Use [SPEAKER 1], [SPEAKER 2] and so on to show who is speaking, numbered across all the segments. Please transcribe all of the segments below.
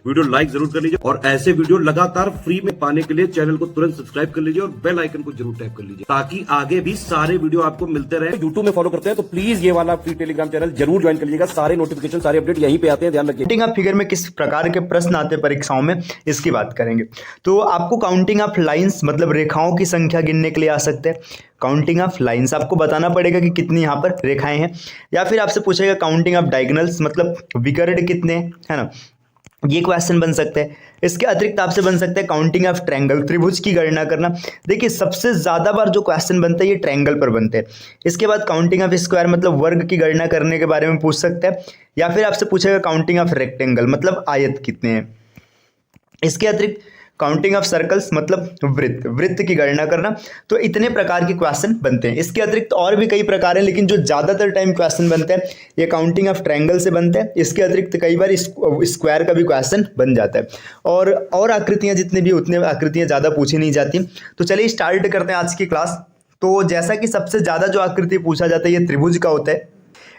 [SPEAKER 1] Video like जरूर कर लीजिए और ऐसे वीडियो लगातार फ्री में पाने के लिए चैनल को तुरंत सब्सक्राइब कर लीजिए और बेल आइकन को जरूर टैप कर लीजिए ताकि आगे भी सारे वीडियो आपको मिलते रहे। यूट्यूब में फॉलो करते हैं तो प्लीज ये वाला फ्री टेलीग्राम चैनल जरूर ज्वाइन कर लीजिएगा। सारे नोटिफिकेशन सारे अपडेट यहीं पे आते हैं, ध्यान रखिए।
[SPEAKER 2] काउंटिंग ऑफ फिगर में किस प्रकार के प्रश्न आते हैं परीक्षाओं में, इसकी बात करेंगे। तो आपको काउंटिंग ऑफ लाइंस मतलब रेखाओं की संख्या गिनने के लिए आ सकते हैं। काउंटिंग ऑफ लाइंस आपको बताना पड़ेगा कि कितनी यहाँ पर रेखाएं हैं, या फिर आपसे पूछेगा काउंटिंग ऑफ डायगोनल्स मतलब विकर्ण कितने हैं, है ना, ये क्वेश्चन बन सकते हैं। इसके अतिरिक्त आपसे बन सकता है काउंटिंग ऑफ ट्रायंगल, त्रिभुज की गणना करना। देखिए सबसे ज्यादा बार जो क्वेश्चन बनता है ये ट्रायंगल पर बनते हैं। इसके बाद काउंटिंग ऑफ स्क्वायर मतलब वर्ग की गणना करने के बारे में पूछ सकता है, या फिर आपसे पूछेगा काउंटिंग ऑफ रेक्टेंगल मतलब आयत कितने हैं। इसके अतिरिक्त काउंटिंग ऑफ सर्कल्स मतलब वृत्त की गणना करना। तो इतने प्रकार के क्वेश्चन बनते हैं। इसके अतिरिक्त और भी कई प्रकार हैं, लेकिन जो ज़्यादातर टाइम क्वेश्चन बनते हैं ये काउंटिंग ऑफ ट्रायंगल से बनते हैं। इसके अतिरिक्त कई बार स्क्वायर का भी क्वेश्चन बन जाता है, और आकृतियाँ जितनी भी उतनी आकृतियाँ ज़्यादा पूछी नहीं जाती। तो चलिए स्टार्ट करते हैं आज की क्लास। तो जैसा कि सबसे ज़्यादा जो आकृति पूछा जाता है ये त्रिभुज का होता है,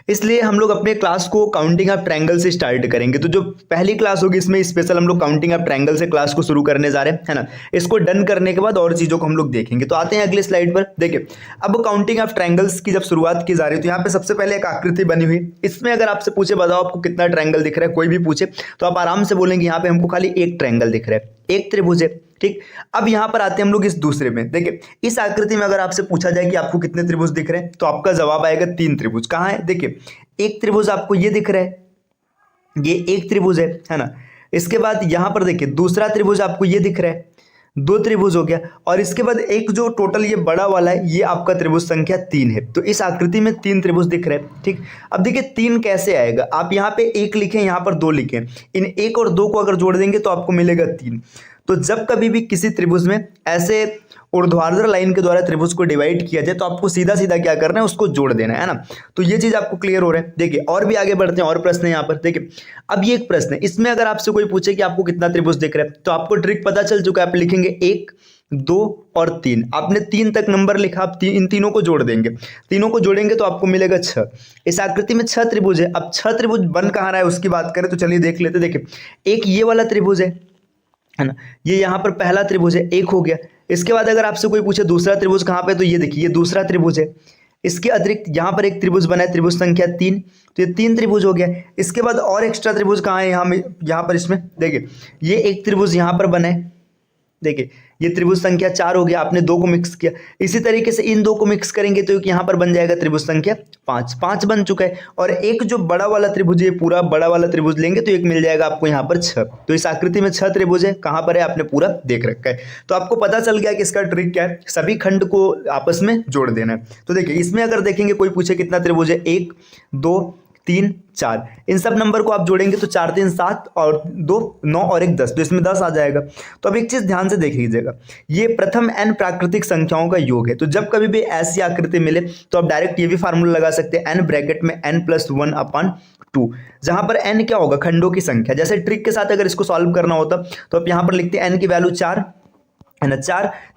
[SPEAKER 2] इसलिए हम लोग अपने क्लास को काउंटिंग ऑफ ट्रायंगल से स्टार्ट करेंगे। तो जो पहली क्लास होगी इसमें स्पेशल हम लोग काउंटिंग ऑफ ट्रायंगल से क्लास को शुरू करने जा रहे हैं, है ना। इसको डन करने के बाद और चीज़ों को हम लोग देखेंगे। तो आते हैं अगले स्लाइड पर। देखिए अब काउंटिंग ऑफ ट्रायंगल्स की जब शुरुआत की जा रही है तो यहाँ पे सबसे पहले एक आकृति बनी हुई, इसमें अगर आपसे पूछे बताओ आपको कितना ट्रायंगल दिख रहा है, कोई भी पूछे तो आप आराम से बोलेंगे यहाँ पे हमको खाली एक ट्रायंगल दिख रहा है, एक त्रिभुज है, ठीक। अब यहां पर आते हैं हम लोग इस दूसरे में। देखिए इस आकृति में अगर आपसे पूछा जाए कि आपको कितने त्रिभुज दिख रहे हैं तो आपका जवाब आएगा 3 त्रिभुज। कहां है, देखिए एक त्रिभुज आपको ये दिख रहा है, ये एक त्रिभुज है ना। इसके बाद यहां पर देखिए दूसरा त्रिभुज आपको ये दिख रहा है, 2 त्रिभुज हो गया। और इसके बाद एक जो टोटल ये बड़ा वाला है ये आपका त्रिभुज संख्या 3 है। तो इस आकृति में 3 त्रिभुज दिख रहे हैं, ठीक। अब देखिए 3 कैसे आएगा, आप यहाँ पे 1 लिखें, यहाँ पर 2 लिखें, इन 1 और 2 को अगर जोड़ देंगे तो आपको मिलेगा 3। तो जब कभी भी किसी त्रिभुज में ऐसे ऊर्ध्वाधर लाइन के द्वारा त्रिभुज को डिवाइड किया जाए तो आपको सीधा सीधा क्या करना है, उसको जोड़ देना है ना। तो ये चीज आपको क्लियर हो रहा है। देखिए और भी आगे बढ़ते हैं, और प्रश्न है यहाँ पर। देखिए अब ये एक प्रश्न है, इसमें अगर आपसे कोई पूछे कि आपको कितना त्रिभुज दिख रहा है तो आपको ट्रिक पता चल चुका है। आप लिखेंगे 1, 2 और 3। आपने 3 तक नंबर लिखा, आप इन तीनों को जोड़ देंगे, तीनों को जोड़ेंगे तो आपको मिलेगा 6। इस आकृति में 6 त्रिभुज है। अब 6 त्रिभुज बन कहाँ रहा है उसकी बात करें तो चलिए देख लेते। देखिए एक ये वाला त्रिभुज है ना, ये यहाँ पर पहला त्रिभुज है, एक हो गया। इसके बाद अगर आपसे कोई पूछे दूसरा त्रिभुज कहाँ पे, तो ये देखिए ये दूसरा त्रिभुज है। इसके अतिरिक्त यहाँ पर एक त्रिभुज बना है, त्रिभुज संख्या 3, तो ये 3 त्रिभुज हो गया। इसके बाद और एक्स्ट्रा त्रिभुज कहाँ है, यहाँ पर इसमें देखिए ये एक त्रिभुज यहाँ पर बना है, देखिए ये त्रिभुज संख्या 4 हो गया। आपने 2 को मिक्स किया, इसी तरीके से इन 2 को मिक्स करेंगे तो यहाँ पर बन जाएगा त्रिभुज संख्या 5 बन चुका है। और एक जो बड़ा वाला त्रिभुज है, पूरा बड़ा वाला त्रिभुज लेंगे तो एक मिल जाएगा आपको यहाँ पर 6। तो इस आकृति में 6 त्रिभुज है। कहाँ पर है आपने पूरा देख रखा है। तो आपको पता चल गया कि इसका ट्रिक क्या है, सभी खंड को आपस में जोड़ देना है। तो देखिए इसमें अगर देखेंगे कोई पूछे कितना त्रिभुज है, 1, 2, 3, 4, इन सब नंबर को आप जोड़ेंगे तो 4, 3, 7 और 2, 9 और 1, 10, तो इसमें 10 आ जाएगा। तो अब एक चीज ध्यान से देख लीजिएगा, ये प्रथम n प्राकृतिक संख्याओं का योग है। तो जब कभी भी ऐसी आकृति मिले तो आप डायरेक्ट ये भी फार्मूला लगा सकते हैं, n ब्रैकेट में n+1/2, जहां पर n क्या होगा, खंडों की संख्या। जैसे ट्रिक के साथ अगर इसको सॉल्व करना होता तो आप यहां पर लिखते हैं n की वैल्यू 4 है ना,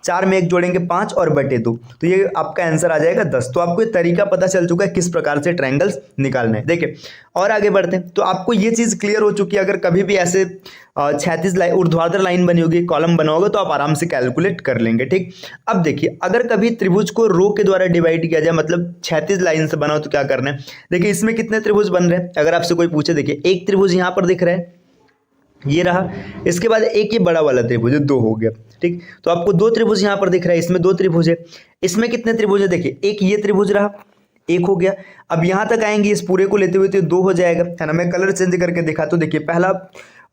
[SPEAKER 2] 4 में 1 जोड़ेंगे 5 और बटे 2, तो ये आपका आंसर आ जाएगा 10। तो आपको ये तरीका पता चल चुका है किस प्रकार से ट्रायंगल्स निकालना है। देखिए और आगे बढ़ते हैं तो आपको ये चीज क्लियर हो चुकी है। अगर कभी भी ऐसे 36 लाइन ऊर्ध्वाधर लाइन बनी होगी, कॉलम बना होगा, तो आप आराम से कैलकुलेट कर लेंगे, ठीक। अब देखिए अगर कभी त्रिभुज को रो के द्वारा डिवाइड किया जाए, मतलब 36 लाइन से बना हो, तो क्या करना है। देखिए इसमें कितने त्रिभुज बन रहे हैं, अगर आपसे कोई पूछे, देखिए एक त्रिभुज यहाँ पर दिख रहा है, ये रहा। इसके बाद एक ये बड़ा वाला त्रिभुज है, 2 हो गया, ठीक। तो आपको 2 त्रिभुज यहाँ पर दिख रहा है, इसमें 2 त्रिभुज है। इसमें कितने त्रिभुज है, देखिए एक ये त्रिभुज रहा, 1 हो गया। अब यहाँ तक आएंगे इस पूरे को लेते हुए तो 2 हो जाएगा, है ना। मैं कलर चेंज करके दिखा, तो देखिए पहला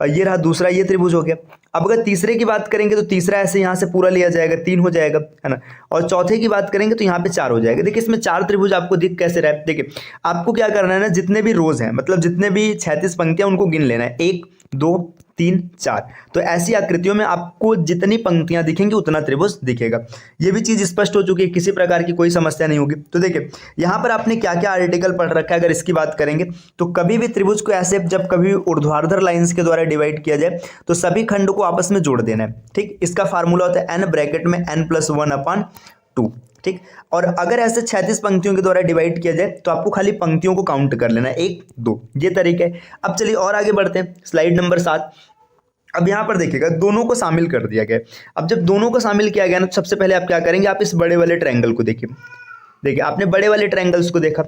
[SPEAKER 2] ये रहा, दूसरा ये त्रिभुज हो गया। अब अगर तीसरे की बात करेंगे तो तीसरा ऐसे यहाँ से पूरा लिया जाएगा, 3 हो जाएगा, है ना। और चौथे की बात करेंगे तो यहाँ पे 4 हो जाएगा। देखिए इसमें 4 त्रिभुज आपको दिख कैसे रहा है। देखिए आपको क्या करना है ना, जितने भी रोज हैं, मतलब जितने भी 36 पंक्तियां, उनको गिन लेना है, 1, 2, 3, 4। तो ऐसी आकृतियों में आपको जितनी पंक्तियां दिखेंगी उतना त्रिभुज दिखेगा। ये भी चीज स्पष्ट हो चुकी है, किसी प्रकार की कोई समस्या नहीं होगी। तो देखिए यहाँ पर आपने क्या क्या आर्टिकल पढ़ रखा है, अगर इसकी बात करेंगे तो कभी भी त्रिभुज को ऐसे जब कभी ऊर्ध्वाधर लाइंस के द्वारा डिवाइड किया जाए तो सभी खंड को आपस में जोड़ देना है, ठीक। इसका फार्मूला होता है n ब्रैकेट में n+1/2, ठीक। और अगर ऐसे 36 पंक्तियों के द्वारा डिवाइड किया जाए तो आपको खाली पंक्तियों को काउंट कर लेना है, 1, 2, ये तरीका है। अब चलिए और आगे बढ़ते हैं, स्लाइड नंबर 7। अब यहाँ पर देखिएगा दोनों को शामिल कर दिया गया। अब जब दोनों को शामिल किया गया ना, तो सबसे पहले आप क्या करेंगे, आप इस बड़े वाले ट्रायंगल को देखिए। देखिए आपने बड़े वाले ट्रायंगल्स को देखा,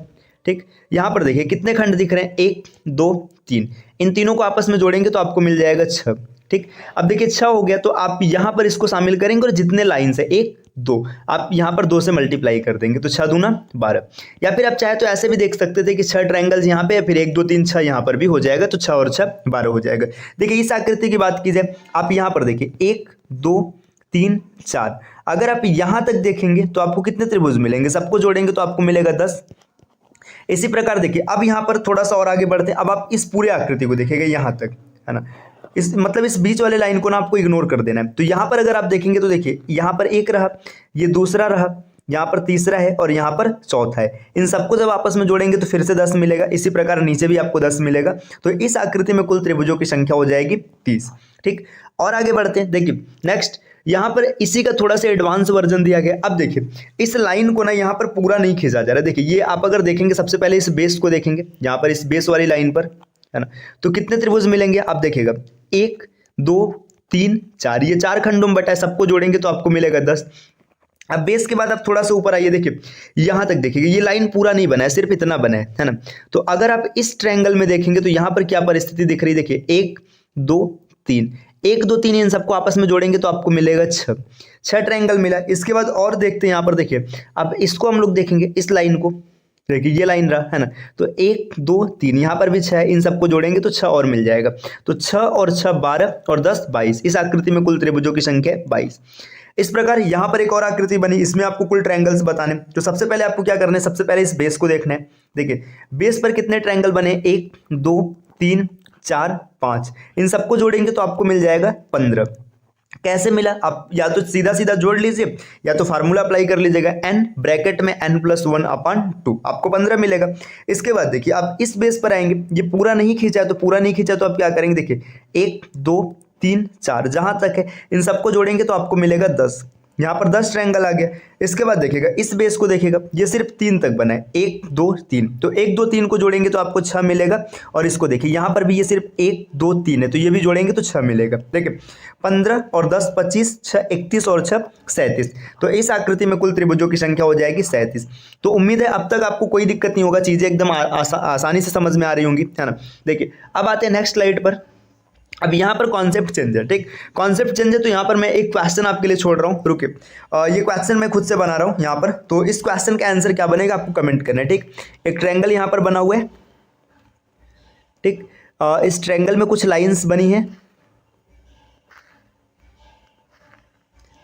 [SPEAKER 2] ठीक। यहाँ पर देखिए कितने खंड दिख रहे हैं, 1 2 3। इन तीनों को आपस में जोड़ेंगे तो आपको मिल जाएगा 6, ठीक। अब देखिए 6 हो गया, तो आप यहाँ पर इसको शामिल करेंगे और जितने लाइन्स है 1 2, आप यहाँ पर 2 से मल्टीप्लाई कर देंगे तो 6 दूना 12। या फिर आप चाहे तो ऐसे भी देख सकते थे कि 6 ट्रायंगल्स यहाँ पे, फिर 1 2 3 6 यहाँ पर भी हो जाएगा, तो 6 और 6 12 हो जाएगा। देखिए इस आकृति की बात की जाए, आप यहाँ पर देखिए 1 2 3 4, अगर आप यहाँ तक देखेंगे तो आपको कितने त्रिभुज मिलेंगे, सबको जोड़ेंगे तो आपको मिलेगा 10। इसी प्रकार देखिए अब यहाँ पर थोड़ा सा और आगे बढ़ते हैं, अब आप इस पूरे आकृति को देखेंगे यहाँ तक, है ना। इस मतलब इस बीच वाले लाइन को ना आपको इग्नोर कर देना है। तो यहाँ पर अगर आप देखेंगे तो देखिए यहाँ पर 1 रहा, ये दूसरा रहा, यहाँ पर तीसरा है और यहाँ पर चौथा है। इन सबको जब आपस में जोड़ेंगे तो फिर से 10 मिलेगा। इसी प्रकार नीचे भी आपको 10 मिलेगा। तो इस आकृति में कुल त्रिभुजों की संख्या हो जाएगी 30, ठीक। और आगे बढ़ते हैं, देखिए नेक्स्ट यहाँ पर इसी का थोड़ा सा एडवांस वर्जन दिया गया। अब देखिए इस लाइन को ना यहाँ पर पूरा नहीं खींचा जा रहा है। देखिए ये आप अगर देखेंगे, सबसे पहले इस बेस को देखेंगे, यहाँ पर इस बेस वाली लाइन पर, है ना, तो कितने त्रिभुज मिलेंगे आप देखिएगा, 1 2 3 4, ये 4 खंडों में बटा है, सबको जोड़ेंगे तो आपको मिलेगा 10। अब बेस के बाद आप थोड़ा सा ऊपर आइए, देखिए यहाँ तक देखिएगा, ये लाइन पूरा नहीं बना है, सिर्फ इतना बना है ना। तो अगर आप इस ट्रायंगल में देखेंगे तो यहाँ पर क्या परिस्थिति दिख रही है, देखिए 1 2 3, 1 2 3, इन सबको आपस में जोड़ेंगे तो आपको मिलेगा 6 ट्रायंगल मिला। इसके बाद और देखते हैं यहाँ पर, देखिए अब इसको हम लोग देखेंगे, इस लाइन को देखिए, ये लाइन रहा, है ना, तो 1 2 3, यहाँ पर भी 6 है, इन सबको जोड़ेंगे तो 6 और मिल जाएगा। तो 6 और 6 12 और 10 22। इस आकृति में कुल त्रिभुजों की संख्या 22। इस प्रकार यहाँ पर एक और आकृति बनी, इसमें आपको कुल ट्रायंगल्स बताने। तो सबसे पहले आपको क्या करना है, सबसे पहले इस बेस को देखना है। देखिए बेस पर कितने ट्रायंगल बने, 1 2 3 4 5, इन सबको जोड़ेंगे तो आपको मिल जाएगा 15। कैसे मिला, आप या तो सीधा सीधा जोड़ लीजिए या तो फार्मूला अप्लाई कर लीजिएगा, n ब्रैकेट में n+1/2, आपको 15 मिलेगा। इसके बाद देखिए आप इस बेस पर आएंगे, ये पूरा नहीं खींचा तो आप क्या करेंगे, देखिए 1 2 3 4 जहां तक है, इन सबको जोड़ेंगे तो आपको मिलेगा 10। यहाँ पर 10 ट्रायंगल आ गया। इसके बाद देखिएगा इस बेस को देखिएगा, ये सिर्फ 3 तक बना है, 1 2 3, तो 1 2 3 को जोड़ेंगे तो आपको 6 मिलेगा। और इसको देखिए यहाँ पर भी ये सिर्फ 1 2 3 है, तो ये भी जोड़ेंगे तो 6 मिलेगा। देखिए 15 और 10 25, 6 31 और 6 37। तो इस आकृति में कुल त्रिभुजों की संख्या हो जाएगी 37। तो उम्मीद है अब तक आपको कोई दिक्कत नहीं होगा, चीज़ें एकदम आसानी से समझ में आ रही होंगी, है ना। देखिए अब आते हैं नेक्स्ट स्लाइड पर। अब यहाँ पर कॉन्सेप्ट चेंज है, ठीक, कॉन्सेप्ट चेंज है। तो यहाँ पर मैं एक क्वेश्चन आपके लिए छोड़ रहा हूँ, रुकिए, ये क्वेश्चन मैं खुद से बना रहा हूँ यहाँ पर। तो इस क्वेश्चन का आंसर क्या बनेगा आपको कमेंट करना है, ठीक। एक ट्रायंगल यहाँ पर बना हुआ है, ठीक, इस ट्रायंगल में कुछ लाइंस बनी है,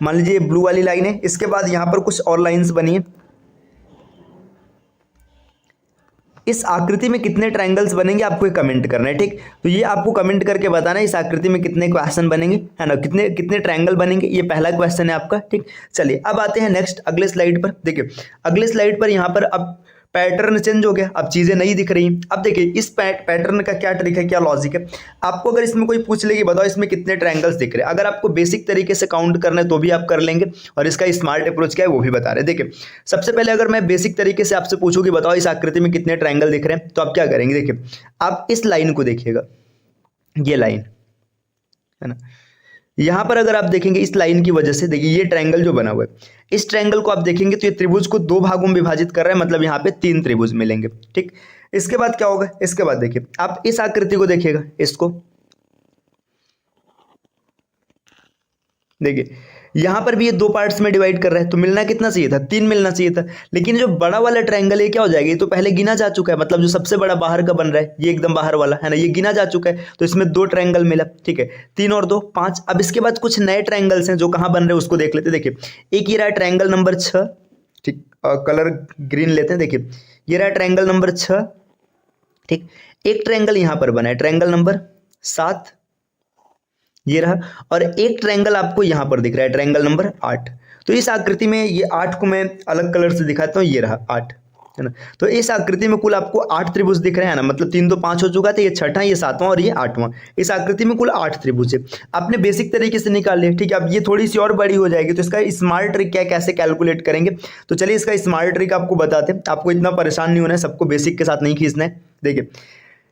[SPEAKER 2] मान लीजिए ब्लू वाली लाइन है, इसके बाद यहाँ पर कुछ और लाइंस बनी है। इस आकृति में कितने ट्रायंगल्स बनेंगे आपको कमेंट करना है, ठीक। तो ये आपको कमेंट करके बताना है इस आकृति में कितने क्वेश्चन बनेंगे, है ना, कितने कितने ट्रायंगल बनेंगे। ये पहला क्वेश्चन है आपका, ठीक। चलिए अब आते हैं नेक्स्ट अगले स्लाइड पर। देखिए अगले स्लाइड पर यहाँ पर अब पैटर्न चेंज हो गया, अब चीज़ें नई दिख रही हैं। अब देखिए इस पैटर्न का क्या ट्रिक है, क्या लॉजिक है। आपको अगर इसमें कोई पूछ ले कि बताओ इसमें कितने ट्रायंगल्स दिख रहे हैं, अगर आपको बेसिक तरीके से काउंट करना है तो भी आप कर लेंगे, और इसका स्मार्ट अप्रोच क्या है वो भी बता रहे हैं। देखिए सबसे पहले अगर मैं बेसिक तरीके से आपसे पूछूँ कि बताओ इस आकृति में कितने ट्रायंगल दिख रहे हैं, तो आप क्या करेंगे, देखिए आप इस लाइन को देखिएगा, ये लाइन है ना, यहाँ पर अगर आप देखेंगे इस लाइन की वजह से, देखिए ये ट्रायंगल जो बना हुआ है, इस ट्रायंगल को आप देखेंगे तो ये त्रिभुज को 2 भागों में विभाजित कर रहा है, मतलब यहाँ पे 3 त्रिभुज मिलेंगे, ठीक। इसके बाद क्या होगा, इसके बाद देखिए आप इस आकृति को देखिएगा, इसको देखिए यहाँ पर भी ये 2 पार्ट्स में डिवाइड कर रहा है, तो मिलना कितना चाहिए था, 3 मिलना चाहिए था। लेकिन जो बड़ा वाला ट्रायंगल है क्या हो जाएगा, ये तो पहले गिना जा चुका है, मतलब जो सबसे बड़ा बाहर का बन रहा है, ये एकदम बाहर वाला है ना, ये गिना जा चुका है, तो इसमें 2 ट्रायंगल मिला, ठीक है, 3 और 2 5। अब इसके बाद कुछ नए ट्रायंगल्स हैं जो कहाँ बन रहे हैं उसको देख लेते हैं। देखिए एक ये रहा ट्रायंगल नंबर 6, ठीक, कलर ग्रीन लेते हैं। देखिए ये रहा ट्रायंगल नंबर 6, ठीक। एक ट्रायंगल यहाँ पर बना है ट्रायंगल नंबर 7, ये रहा, और एक ट्रायंगल आपको यहाँ पर दिख रहा है ट्रायंगल नंबर 8। तो इस आकृति में ये 8 को मैं अलग कलर से दिखाता हूँ, ये रहा 8, है ना। तो इस आकृति में कुल आपको 8 त्रिभुज दिख रहे हैं ना, मतलब 3 तो 5 हो चुका था, ये 6वां, ये 7वां और ये 8वां। इस आकृति में कुल 8 त्रिभुज है। आपने बेसिक तरीके से निकाल लिया, ठीक है। अब ये थोड़ी सी और बड़ी हो जाएगी, तो इसका स्मार्ट ट्रिक क्या है, कैसे कैलकुलेट करेंगे, तो चलिए इसका स्मार्ट ट्रिक आपको बताते हैं। आपको इतना परेशान नहीं होना है, सबको बेसिक के साथ नहीं खींचना है। देखिए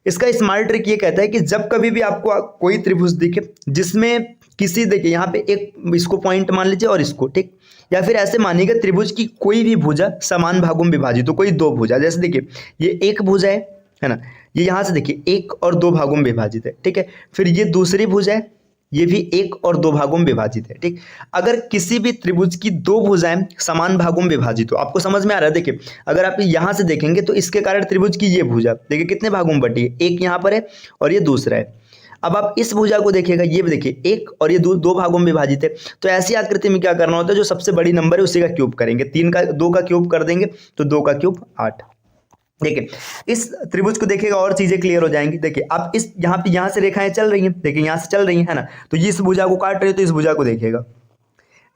[SPEAKER 2] इसका स्मार्ट ट्रिक ये कहता है कि जब कभी भी आपको कोई त्रिभुज दिखे जिसमें किसी, देखिए यहाँ पे एक इसको पॉइंट मान लीजिए और इसको, ठीक, या फिर ऐसे मानिएगा त्रिभुज की कोई भी भुजा समान भागों में विभाजित हो, कोई दो भुजा, जैसे देखिए ये एक भुजा है ना, ये यहाँ से देखिए एक और दो भागों में विभाजित है, ठीक है। फिर ये दूसरी भुजा है, ये भी एक और दो भागों में विभाजित है, ठीक। अगर किसी भी त्रिभुज की दो भुजाएं समान भागों में विभाजित हो, आपको समझ में आ रहा है, देखिए अगर आप यहाँ से देखेंगे तो इसके कारण त्रिभुज की ये भुजा देखिए कितने भागों में बटी है, एक यहाँ पर है और ये दूसरा है। अब आप इस भुजा को देखिएगा, ये भी देखिए एक और ये दो भागों में विभाजित है। तो ऐसी आकृति में क्या करना होता है, जो सबसे बड़ी नंबर है उसी का क्यूब करेंगे, 2 का क्यूब कर देंगे तो 2 का क्यूब 8। देखिए इस त्रिभुज को देखिएगा और चीजें क्लियर हो जाएंगी। देखिए आप इस यहाँ से रेखाएं चल रही हैं, देखिए यहाँ से चल रही है ना, तो ये इस भुजा को काट रही है, तो इस भुजा को देखिएगा,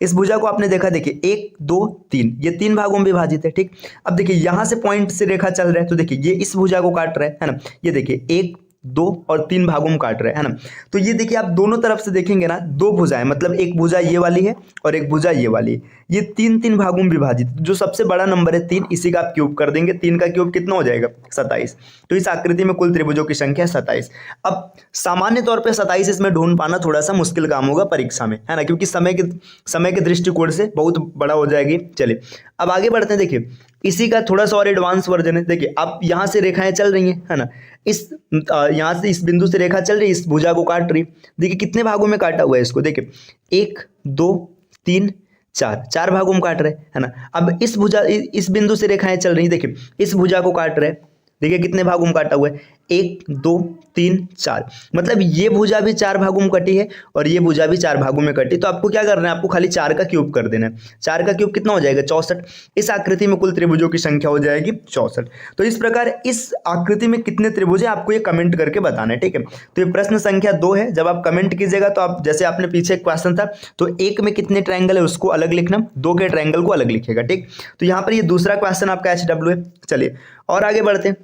[SPEAKER 2] इस भुजा को आपने देखा, देखिए 1 2 3, ये 3 भागों में विभाजित है, ठीक। अब देखिए यहाँ से पॉइंट से रेखा चल रहा है, तो देखिए ये इस भुजा को काट रहा है ना, ये देखिए 1 2 और 3 भागों में काट रहे हैं, है ना। तो ये देखिए आप दोनों तरफ से देखेंगे ना, दो भुजाएं, मतलब एक भुजा ये वाली है और एक भुजा ये वाली है, ये 3 भागों में विभाजित, जो सबसे बड़ा नंबर है 3, इसी का आप क्यूब कर देंगे, 3 का क्यूब कितना हो जाएगा 27। तो इस आकृति में कुल त्रिभुजों की संख्या 27। अब सामान्य तौर पर 27 इसमें ढूंढ पाना थोड़ा सा मुश्किल काम होगा परीक्षा में, है ना, क्योंकि समय के दृष्टिकोण से बहुत बड़ा हो जाएगी। चलिए अब आगे बढ़ते हैं। देखिए इसी का थोड़ा सा और एडवांस वर्जन है। देखिए अब यहाँ से रेखाएं चल रही हैं, है ना, इस यहाँ से इस बिंदु से रेखा चल रही है, इस भुजा को काट रही। देखिए कितने भागों में काटा हुआ है इसको, देखिए 1 2 3 4 भागों में काट रहे, है ना। अब इस बिंदु से रेखाएं चल रही, देखिए इस भुजा को काट रहे, देखिए कितने भागों में काटा हुआ है, 1 2 3 4, मतलब ये भुजा भी 4 भागों में कटी है और ये भुजा भी 4 भागों में कटी। तो आपको क्या करना है, आपको खाली 4 का क्यूब कर देना है। 4 का क्यूब कितना हो जाएगा 64। इस आकृति में कुल त्रिभुजों की संख्या हो जाएगी 64। तो इस प्रकार इस आकृति में कितने त्रिभुज है आपको ये कमेंट करके बताना है, ठीक है। तो ये प्रश्न संख्या 2 है। जब आप कमेंट कीजिएगा तो आप, जैसे आपने पीछे एक क्वेश्चन था, तो 1 में कितने ट्रायंगल है उसको अलग लिखना, 2 के ट्रायंगल को अलग लिखेगा, ठीक। तो यहाँ पर ये दूसरा क्वेश्चन आपका HW है। चलिए और आगे बढ़ते हैं।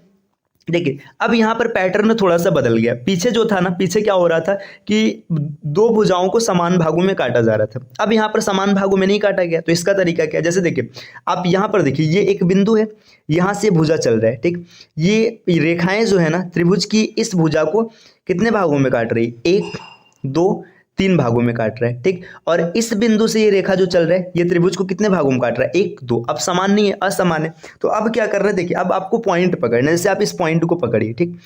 [SPEAKER 2] देखिए अब यहाँ पर पैटर्न थोड़ा सा बदल गया। पीछे जो था ना, पीछे क्या हो रहा था कि दो भुजाओं को समान भागों में काटा जा रहा था, अब यहाँ पर समान भागों में नहीं काटा गया। तो इसका तरीका क्या है, जैसे देखिए आप यहाँ पर देखिए ये एक बिंदु है, यहाँ से भुजा चल रहा है, ठीक। ये रेखाएं जो है ना त्रिभुज की, इस भुजा को कितने भागों में काट रही, 1 2 3 भागों में काट रहा है, ठीक। और इस बिंदु से ये रेखा जो चल रहा है ये त्रिभुज को कितने भागों में काट रहा है, 1 2। अब समान नहीं है, असमान है। तो अब क्या कर रहे हैं, देखिए अब आपको पॉइंट पकड़ना है। जैसे आप इस पॉइंट को पकड़िए, ठीक।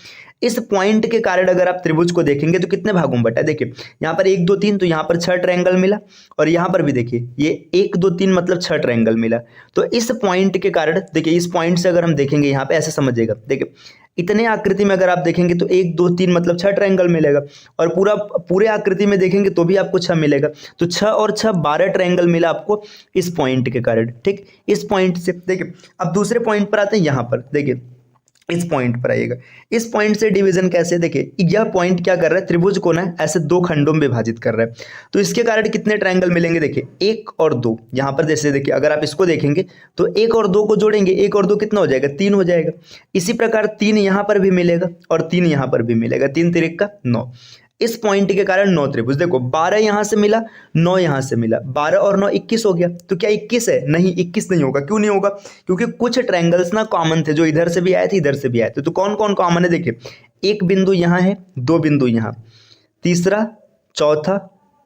[SPEAKER 2] इस पॉइंट के कारण अगर आप त्रिभुज को देखेंगे तो कितने भागों में बटा है, देखिए यहाँ पर 1 2 3, तो यहाँ पर 6 ट्रायंगल मिला, और यहाँ पर भी देखिए ये 1 2 3 मतलब 6 ट्रायंगल मिला। तो इस पॉइंट के कारण, देखिए इस पॉइंट से अगर हम देखेंगे यहाँ पे ऐसे समझिएगा, देखिए इतने आकृति में अगर आप देखेंगे तो 1 2 3 मतलब 6 ट्रायंगल मिलेगा, और पूरे आकृति में देखेंगे तो भी आपको 6 मिलेगा। तो 6 और 6 12 ट्रायंगल मिला आपको इस पॉइंट के कारण, ठीक। इस पॉइंट से देखिए अब दूसरे पॉइंट पर आते हैं। यहाँ पर देखिए इस पॉइंट पर आइएगा, इस पॉइंट से डिवीजन कैसे, देखिए यह पॉइंट क्या कर रहा है, त्रिभुज को ना ऐसे 2 खंडों में विभाजित कर रहा है। तो इसके कारण कितने ट्रायंगल मिलेंगे, देखिए 1 और 2। यहाँ पर जैसे देखिए अगर आप इसको देखेंगे तो 1 और 2 को जोड़ेंगे, 1 और 2 कितना हो जाएगा, 3 हो जाएगा। इसी प्रकार 3 यहाँ पर भी मिलेगा और 3 यहाँ पर भी मिलेगा, 3 3 का 9। इस पॉइंट के कारण 9 त्रिभुज। देखो 12 यहाँ से मिला, 9 यहाँ से मिला, 12 और 9 21 हो गया। तो क्या 21 है, नहीं 21 नहीं होगा। क्यों नहीं होगा, क्योंकि कुछ ट्रायंगल्स ना कॉमन थे, जो इधर से भी आए थे इधर से भी आए थे। तो कौन कौन कॉमन है, देखिए एक बिंदु यहाँ है, 2 बिंदु यहाँ, तीसरा चौथा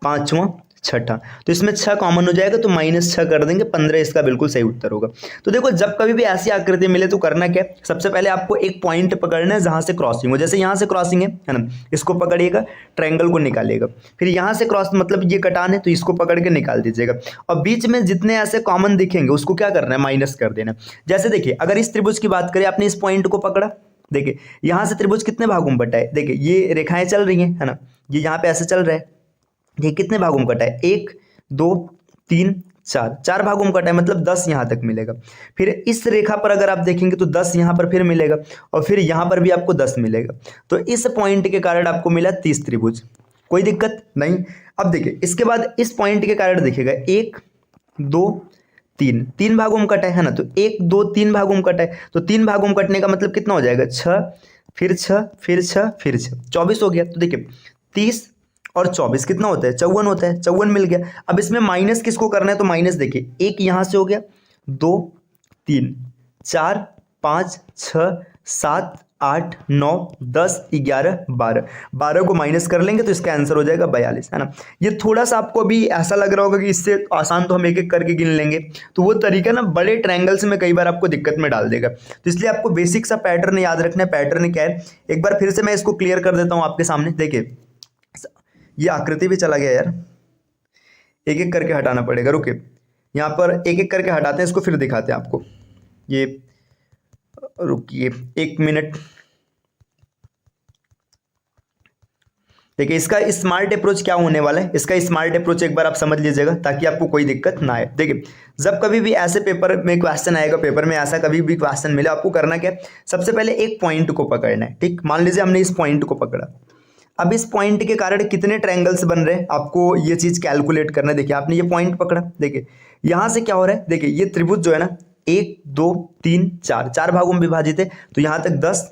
[SPEAKER 2] पांचवा छठा। तो इसमें 6 कॉमन हो जाएगा, तो -6 कर देंगे, 15 इसका बिल्कुल सही उत्तर होगा। तो देखो जब कभी भी ऐसी आकृति मिले तो करना क्या है, सबसे पहले आपको एक पॉइंट पकड़ना है जहां से क्रॉसिंग हो। जैसे यहाँ से क्रॉसिंग है ना, इसको पकड़िएगा, ट्रायंगल को निकालिएगा। फिर यहाँ से क्रॉस मतलब ये कटान है, तो इसको पकड़ के निकाल दीजिएगा। और बीच में जितने ऐसे कॉमन दिखेंगे उसको क्या करना है, माइनस कर देना। जैसे देखिए अगर इस त्रिभुज की बात करें, आपने इस पॉइंट को पकड़ा, देखिए यहाँ से त्रिभुज कितने भागों में बटा है, देखिए ये रेखाएं चल रही हैं, है ना, ये यहाँ पे ऐसे चल रहा है, ये कितने भागों में कटा है, 1 2 3 4 भागों में कटा है, मतलब 10 यहाँ तक मिलेगा। फिर इस रेखा पर अगर आप देखेंगे तो 10 यहाँ पर फिर मिलेगा, और फिर यहाँ पर भी आपको 10 मिलेगा। तो इस पॉइंट के कारण आपको मिला 30 त्रिभुज, कोई दिक्कत नहीं। अब देखिए इसके बाद इस पॉइंट के कारण देखिएगा 1 2 3 भागों में कटा है ना, तो 1 2 3 भागों में कटा है। तो 3 भागों में कटने का मतलब कितना हो जाएगा, 6 फिर 6 फिर 6 फिर 6, 24 हो गया। तो देखिए 30 और 24 कितना होता है, 54 होता है, 54 मिल गया। अब इसमें माइनस किसको करना है, तो माइनस देखिए 1 यहाँ से हो गया, 2 3 4 5 6 7 8 9 10 11 12, 12 को माइनस कर लेंगे तो इसका आंसर हो जाएगा 42, है ना। ये थोड़ा सा आपको अभी ऐसा लग रहा होगा कि इससे आसान तो हम एक एक करके गिन लेंगे, तो वो तरीका ना बड़े ट्रायंगल्स में कई बार आपको दिक्कत में डाल देगा, तो इसलिए आपको बेसिक सा पैटर्न याद रखना है। पैटर्न क्या है, एक बार फिर से मैं इसको क्लियर कर देता हूँ आपके सामने। देखिए ये आकृति भी चला गया यार, एक एक करके हटाना पड़ेगा, रुके यहाँ पर एक एक करके हटाते हैं इसको, फिर दिखाते हैं आपको। ये रुकिए 1 मिनट। देखिए इसका स्मार्ट अप्रोच क्या होने वाला है, इसका स्मार्ट अप्रोच एक बार आप समझ लीजिएगा ताकि आपको कोई दिक्कत ना आए। देखिए जब कभी भी ऐसे पेपर में क्वेश्चन आएगा, पेपर में ऐसा कभी भी क्वेश्चन मिले, आपको करना क्या है, सबसे पहले एक पॉइंट को पकड़ना है। ठीक, मान लीजिए हमने इस पॉइंट को पकड़ा, अब इस पॉइंट के कारण कितने ट्रायंगल्स बन रहे हैं आपको ये चीज कैलकुलेट करना है। देखिए आपने ये पॉइंट पकड़ा, देखिए यहां से क्या हो रहा है, देखिए ये त्रिभुज जो है ना 1 2 3 4 4 भागों में विभाजित है, तो यहां तक 10,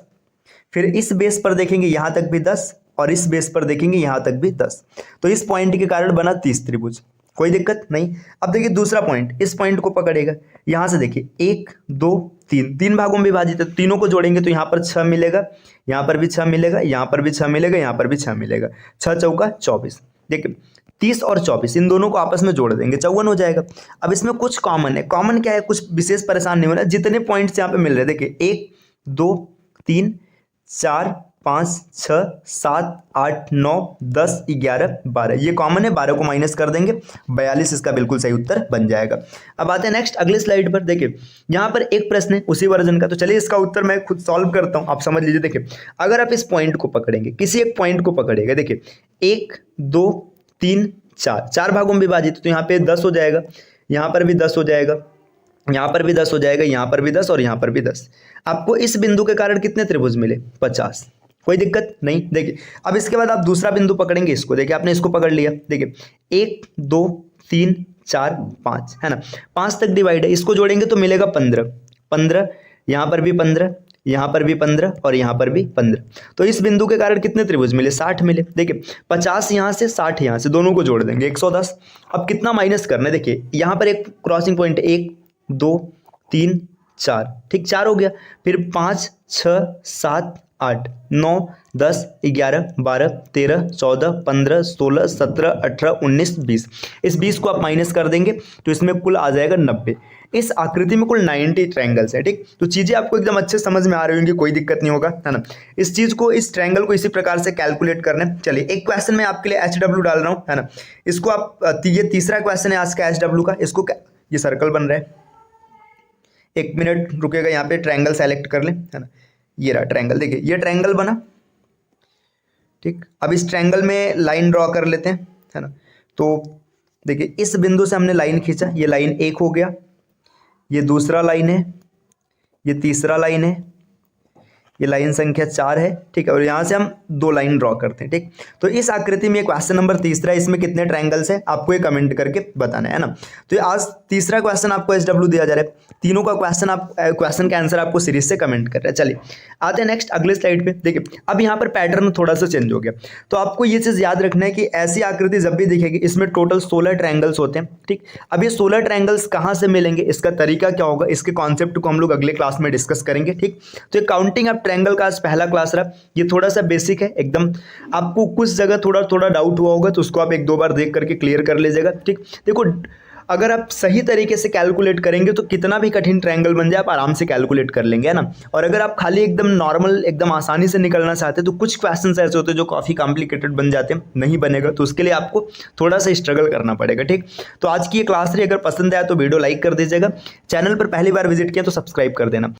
[SPEAKER 2] फिर इस बेस पर देखेंगे यहां तक भी 10, और इस बेस पर देखेंगे यहां तक भी 10, तो इस पॉइंट के कारण बना 30 त्रिभुज, कोई दिक्कत नहीं। अब देखिए दूसरा पॉइंट, इस पॉइंट को पकड़ेगा, यहां से देखिए 1 2 3, 3 भागों में विभाजित है, तीनों को जोड़ेंगे तो यहाँ पर 6 मिलेगा, यहाँ पर भी 6 मिलेगा, यहाँ पर भी 6 मिलेगा, यहाँ पर भी 6 मिलेगा, 6 चौका 24। देखिए 30 और 24 इन दोनों को आपस में जोड़ देंगे, 54 हो जाएगा। अब इसमें कुछ कॉमन है, कॉमन क्या है, कुछ विशेष परेशान नहीं होना, जितने पॉइंट्स यहाँ पे मिल रहे हैं, देखिए 1 2 3 4 5 6 7 8 9 10 11 12, ये कॉमन है, 12 को माइनस कर देंगे, 42 इसका बिल्कुल सही उत्तर बन जाएगा। अब आते हैं नेक्स्ट अगले स्लाइड पर। देखिए यहाँ पर एक प्रश्न है उसी वर्जन का, तो चलिए इसका उत्तर मैं खुद सॉल्व करता हूँ, आप समझ लीजिए। देखिए अगर आप इस पॉइंट को पकड़ेंगे, किसी एक पॉइंट को पकड़ेगा, देखिए 1 2 3 4, 4 भागों में विभाजित, तो यहाँ पे 10 हो जाएगा, यहाँ पर भी 10 हो जाएगा, यहाँ पर भी 10 हो जाएगा, यहाँ पर भी 10 और यहाँ पर भी 10। आपको इस बिंदु के कारण कितने त्रिभुज मिले, 50, कोई दिक्कत नहीं। देखिए अब इसके बाद आप दूसरा बिंदु पकड़ेंगे, इसको देखिए आपने इसको पकड़ लिया, देखिए 1 2 3 4 5, है ना, 5 तक डिवाइड है, इसको जोड़ेंगे तो मिलेगा 15, 15, यहाँ पर भी 15, यहाँ पर भी 15 और यहाँ पर भी 15, तो इस बिंदु के कारण कितने त्रिभुज मिले, 60 मिले। देखिए 50 यहाँ से 60 यहाँ से, दोनों को जोड़ देंगे 110। अब कितना माइनस करना है, देखिए यहाँ पर एक क्रॉसिंग पॉइंट है, 1 2 3 4, ठीक 4 हो गया, फिर 5 6 7 8 9 10 11 12 13 14 15 16 17 18 19 20, इस 20 को आप माइनस कर देंगे तो इसमें कुल आ जाएगा 90। इस आकृति में कुल 90 ट्रायंगल्स हैं। ठीक, तो चीज़ें आपको एकदम अच्छे समझ में आ रही होंगी, कोई दिक्कत नहीं होगा, है ना। इस चीज़ को, इस ट्रायंगल को इसी प्रकार से कैलकुलेट करना है। चलिए एक क्वेश्चन मैं आपके लिए HW डाल रहा हूँ, है ना, इसको आप, ये तीसरा क्वेश्चन है आज का HW का, इसको ये सर्कल बन रहा है, 1 मिनट रुकेगा, यहाँ पे ट्रायंगल सेलेक्ट कर लें, है ना, ये रहा ट्रायंगल, देखिए ये ट्रायंगल बना। ठीक, अब इस ट्रायंगल में लाइन ड्रॉ कर लेते हैं, है ना। तो देखिए इस बिंदु से हमने लाइन खींचा, ये लाइन 1 हो गया, ये दूसरा लाइन है, ये तीसरा लाइन है, ये लाइन संख्या 4 है। ठीक है, और यहाँ से हम 2 लाइन ड्रॉ करते हैं। ठीक, तो इस आकृति में क्वेश्चन नंबर तीसरा है, इसमें कितने ट्रायंगल्स है आपको ये कमेंट करके बताना है ना। तो ये आज तीसरा क्वेश्चन आपको HW दिया जा रहा है, तीनों का क्वेश्चन का आंसर आपको सीरीज से कमेंट कर रहा है। चलिए आते हैं नेक्स्ट अगले स्लाइड पे। देखिए अब यहाँ पर पैटर्न थोड़ा सा चेंज हो गया, तो आपको ये चीज़ याद रखना है कि ऐसी आकृति जब भी दिखेगी, इसमें टोटल 16 ट्रायंगल्स होते हैं। ठीक, अब ये 16 ट्रायंगल्स कहाँ से मिलेंगे, इसका तरीका क्या होगा, इसके कॉन्सेप्ट को हम लोग अगले क्लास में डिस्कस करेंगे। ठीक, तो ये काउंटिंग ऑफ ट्रायंगल का आज पहला क्लास रहा, ये थोड़ा सा बेसिक है एकदम, आपको कुछ जगह थोड़ा थोड़ा डाउट हुआ होगा तो उसको आप 1-2 बार देख करके क्लियर कर लीजिएगा। ठीक, देखो अगर आप सही तरीके से कैलकुलेट करेंगे तो कितना भी कठिन ट्रायंगल बन जाए आप आराम से कैलकुलेट कर लेंगे, है ना। और अगर आप खाली एकदम नॉर्मल, एकदम आसानी से निकलना चाहते हैं तो कुछ क्वेश्चंस ऐसे होते हैं जो काफ़ी कॉम्प्लिकेटेड बन जाते हैं, नहीं बनेगा, तो उसके लिए आपको थोड़ा सा स्ट्रगल करना पड़ेगा। ठीक, तो आज की ये क्लास रही, अगर पसंद आया तो वीडियो लाइक कर दीजिएगा, चैनल पर पहली बार विजिट किया तो सब्सक्राइब कर देना।